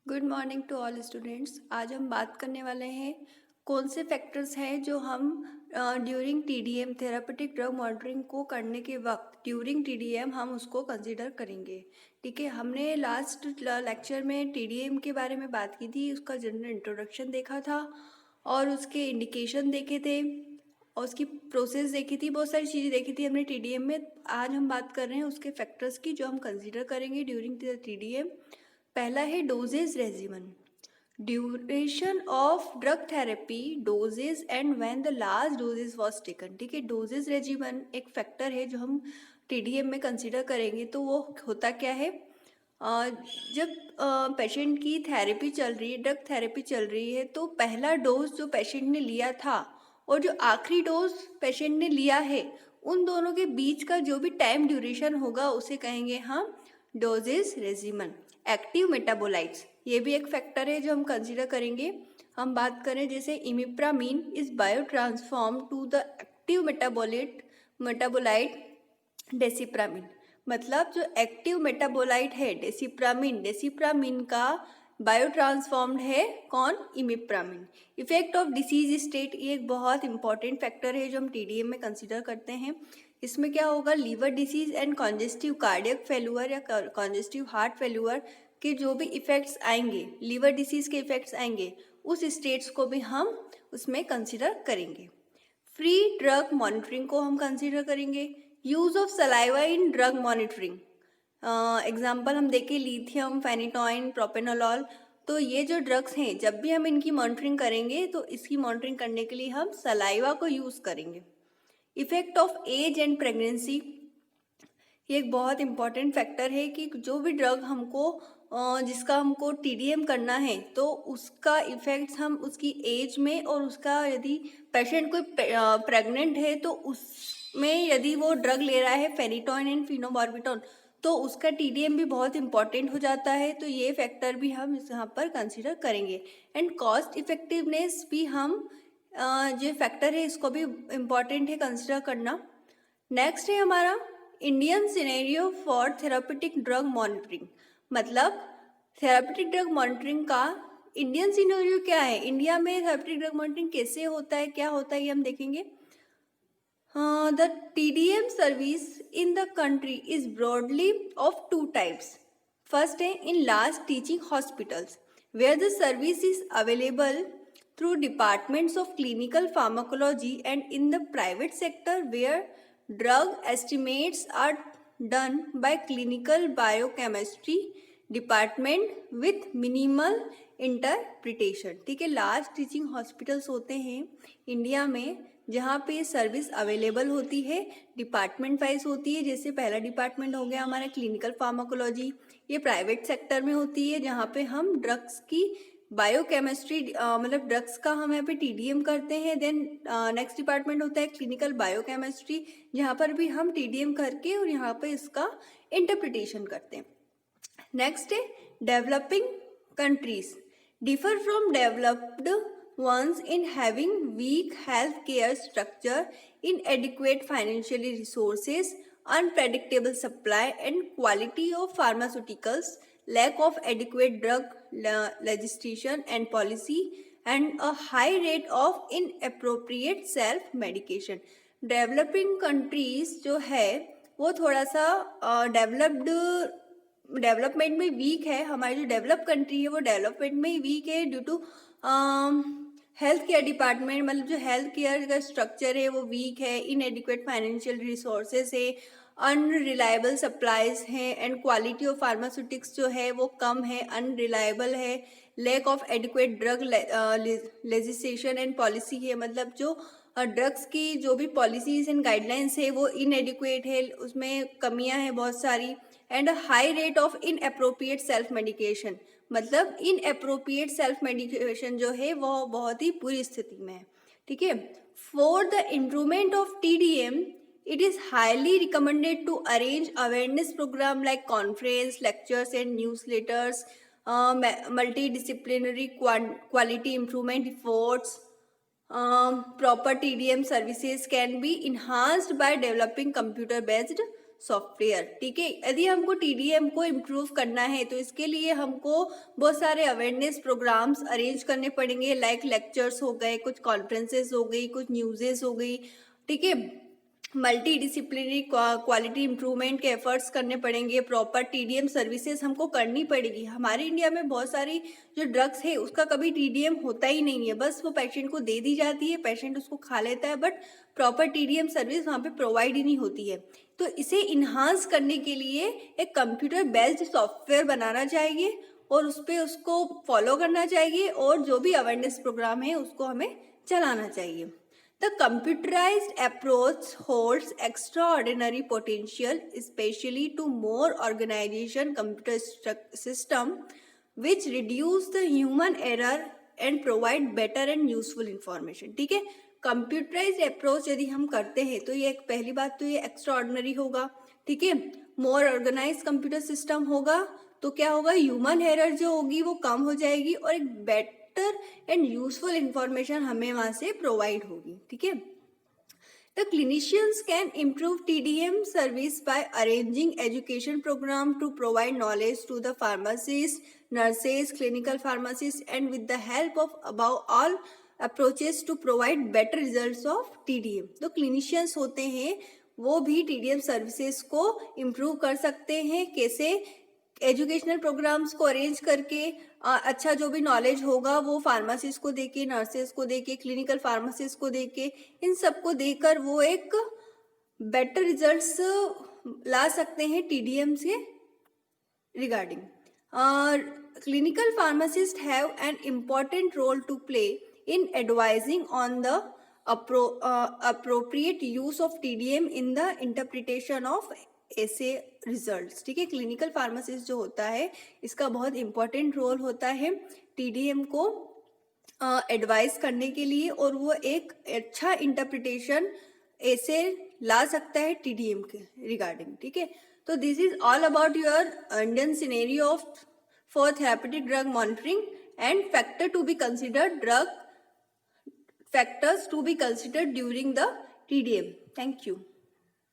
Good morning to all students. आज हम बात करने वाले हैं कौन से फैक्टर्स हैं जो हम during TDM therapeutic drug monitoring को करने के वक्त ड्यूरिंग टीडीएम हम उसको कंसीडर करेंगे। ठीक है, हमने लास्ट लेक्चर में टीडीएम के बारे में बात की थी, उसका जनरल इंट्रोडक्शन देखा था और उसके इंडिकेशन देखे थे और उसकी प्रोसेस देखी थी, बहुत सारी चीज़ें देखी थी हमने टीडीएम में। आज हम बात कर रहे हैं उसके फैक्टर्स की जो हम कंसीडर करेंगे ड्यूरिंग टीडीएम। पहला है dosage regimen, duration of drug therapy, dosage and when the last dosage was taken. ठीक है, डोजेज रेजिमन एक फैक्टर है जो हम टीडीएम में कंसीडर करेंगे। तो वो होता क्या है, जब पेशेंट की थेरेपी चल रही है, ड्रग थेरेपी चल रही है, तो पहला डोज जो पेशेंट ने लिया था और जो आखिरी डोज पेशेंट ने लिया है, उन दोनों के बीच का जो भी टाइम ड्यूरेशन होगा उसे कहेंगे हम डोजेज रेजिमन। एक्टिव मेटाबोलाइट्स ये भी एक फैक्टर है जो हम कंसीडर करेंगे। हम बात करें जैसे imipramine is biotransform to the active metabolite desipramine. मतलब जो एक्टिव मेटाबोलाइट है डेसिप्रामिन का बायो ट्रांसफॉर्म्ड है कौन, इमिप्रामिन। इफेक्ट ऑफ डिसीज स्टेट ये एक बहुत इंपॉर्टेंट फैक्टर है जो हम टीडीएम में कंसीडर करते हैं। इसमें क्या होगा, liver disease and congestive cardiac failure या कॉन्जेस्टिव हार्ट फेल्यूर के जो भी इफेक्ट्स आएंगे, लीवर डिसीज के इफेक्ट्स आएंगे, उस स्टेट्स को भी हम उसमें कंसीडर करेंगे। फ्री ड्रग मॉनिटरिंग को हम कंसीडर करेंगे। Use of saliva in drug monitoring, example हम देखें लिथियम, फेनिटोइन, प्रोपेनोलॉल। तो ये जो ड्रग्स हैं, जब भी हम इनकी मॉनिटरिंग करेंगे तो इसकी मॉनिटरिंग करने के लिए हम सलाइवा को यूज़ करेंगे। Effect of age and pregnancy ये एक बहुत इंपॉर्टेंट फैक्टर है कि जो भी ड्रग हमको जिसका हमको टीडीएम करना है तो उसका इफेक्ट्स हम उसकी एज में, और उसका यदि पेशेंट कोई प्रेग्नेंट है तो उसमें यदि वो ड्रग ले रहा है फेनिटोइन एंड फिनोबार्बिटोन, तो उसका टीडीएम भी बहुत इंपॉर्टेंट हो जाता है। तो ये फैक्टर भी हम यहाँ पर कंसीडर करेंगे। एंड कॉस्ट इफेक्टिवनेस भी हम जो फैक्टर है इसको भी इम्पॉर्टेंट है कंसीडर करना। नेक्स्ट है हमारा Indian scenario for therapeutic drug monitoring. मतलब थेरापेटिक ड्रग मॉनिटरिंग का इंडियन सिनेरियो क्या है, इंडिया में थेरापेटिक ड्रग मॉनिटरिंग कैसे होता है, क्या होता है, ये हम देखेंगे। The TDM service in the country is broadly of two types. First है in large teaching hospitals where the service is available through departments of clinical pharmacology, and in the private sector where drug estimates are done by clinical biochemistry department with minimal interpretation. ठीक है, large teaching hospitals होते हैं India में जहाँ पे service available होती है, department wise होती है। जैसे पहला डिपार्टमेंट हो गया हमारा क्लिनिकल फार्माकोलॉजी, ये प्राइवेट सेक्टर में होती है जहाँ पे हम ड्रग्स की बायोकेमिस्ट्री मतलब ड्रग्स का हम यहाँ पे टीडीएम करते हैं। देन नेक्स्ट डिपार्टमेंट होता है क्लिनिकल बायोकेमिस्ट्री, जहाँ पर भी हम टीडीएम करके और यहाँ पे इसका इंटरप्रिटेशन करते हैं। नेक्स्ट है developing countries differ from developed ones in having weak health care structure, inadequate financial resources, unpredictable supply and quality of pharmaceuticals, lack of adequate drug legislation and policy, and a high rate of inappropriate self medication. Developing countries जो है वो थोड़ा सा development में week है। हमारी जो develop country है वो डेवलपमेंट में ही वीक है due to health care department, मतलब जो हेल्थ केयर का स्ट्रक्चर है वो वीक है, इनएडिक्वेट फाइनेंशियल रिसोर्सेज है, अनरिलायबल सप्लाईज हैं, एंड क्वालिटी ऑफ फार्मास्यूटिक्स जो है वो कम है, अनरिलायबल है, lack of adequate drug legislation and policy है। मतलब जो ड्रग्स की जो भी पॉलिसीज एंड गाइडलाइंस है वो इनएडिक्वेट है, उसमें कमियां हैं बहुत सारी। And high rate of inappropriate self medication, मतलब इनअप्रोप्रिएट सेल्फ मेडिकेशन जो है वो बहुत ही बुरी स्थिति में है। ठीक है, for the improvement of TDM it is highly recommended to arrange awareness program like conference, lectures and newsletters, multidisciplinary quality improvement efforts. Proper TDM services can be enhanced by developing computer based software. ठीक है, यदि हमको TDM को improve करना है तो इसके लिए हमको बहुत सारे अवेयरनेस प्रोग्राम्स अरेंज करने पड़ेंगे, लाइक लेक्चर्स हो गए, कुछ कॉन्फ्रेंसेस हो गई, कुछ न्यूज़ेस हो गई। ठीक है, मल्टी डिसिप्लिनरी क्वालिटी इंप्रूवमेंट के एफर्ट्स करने पड़ेंगे, प्रॉपर टीडीएम सर्विसेज हमको करनी पड़ेगी। हमारे इंडिया में बहुत सारी जो ड्रग्स है उसका कभी टीडीएम होता ही नहीं है, बस वो पेशेंट को दे दी जाती है, पेशेंट उसको खा लेता है, बट प्रॉपर टीडीएम सर्विस वहाँ पे प्रोवाइड ही नहीं होती है। तो इसे इन्हांस करने के लिए एक कंप्यूटर बेस्ड सॉफ्टवेयर बनाना चाहिए और उस पर उसको फॉलो करना चाहिए और जो भी अवेयरनेस प्रोग्राम है उसको हमें चलाना चाहिए। The computerized approach holds extraordinary potential, especially to more organization computer system, which reduce the human error and provide better and useful information. ठीक है, कंप्यूटराइज्ड अप्रोच यदि हम करते हैं तो ये एक पहली बात तो ये एक्स्ट्राऑर्डिनरी होगा। ठीक है, मोर ऑर्गेनाइज कंप्यूटर सिस्टम होगा तो क्या होगा, ह्यूमन एरर जो होगी वो कम हो जाएगी और एक बेटर एंड यूजफुल इंफॉर्मेशन हमें वहां से प्रोवाइड होगी। ठीक है, The clinicians can improve TDM service by arranging education program to provide knowledge to the pharmacists, nurses, clinical pharmacists, and with the help of above all approaches to provide better results of TDM. तो clinicians होते हैं वो भी TDM services को improve कर सकते हैं। कैसे? एजुकेशनल प्रोग्राम्स को अरेंज करके अच्छा जो भी नॉलेज होगा वो फार्मासिस्ट को देके, नर्सेस को देके, क्लिनिकल फार्मासिस्ट को देके, इन सबको देकर वो एक बेटर रिजल्ट्स ला सकते हैं टीडीएम से regarding. Clinical pharmacist have an important role to play in advising on the appropriate use of TDM in the interpretation of ऐसे रिजल्ट्स। ठीक है, क्लिनिकल फार्मासिस्ट जो होता है इसका बहुत इंपॉर्टेंट रोल होता है टीडीएम को एडवाइस करने के लिए और वो एक अच्छा इंटरप्रिटेशन ऐसे ला सकता है टीडीएम के रिगार्डिंग। ठीक है, तो this is all about your Indian scenario of for therapeutic drug monitoring and factor to be considered, drug factors to be considered during the TDM. Thank you.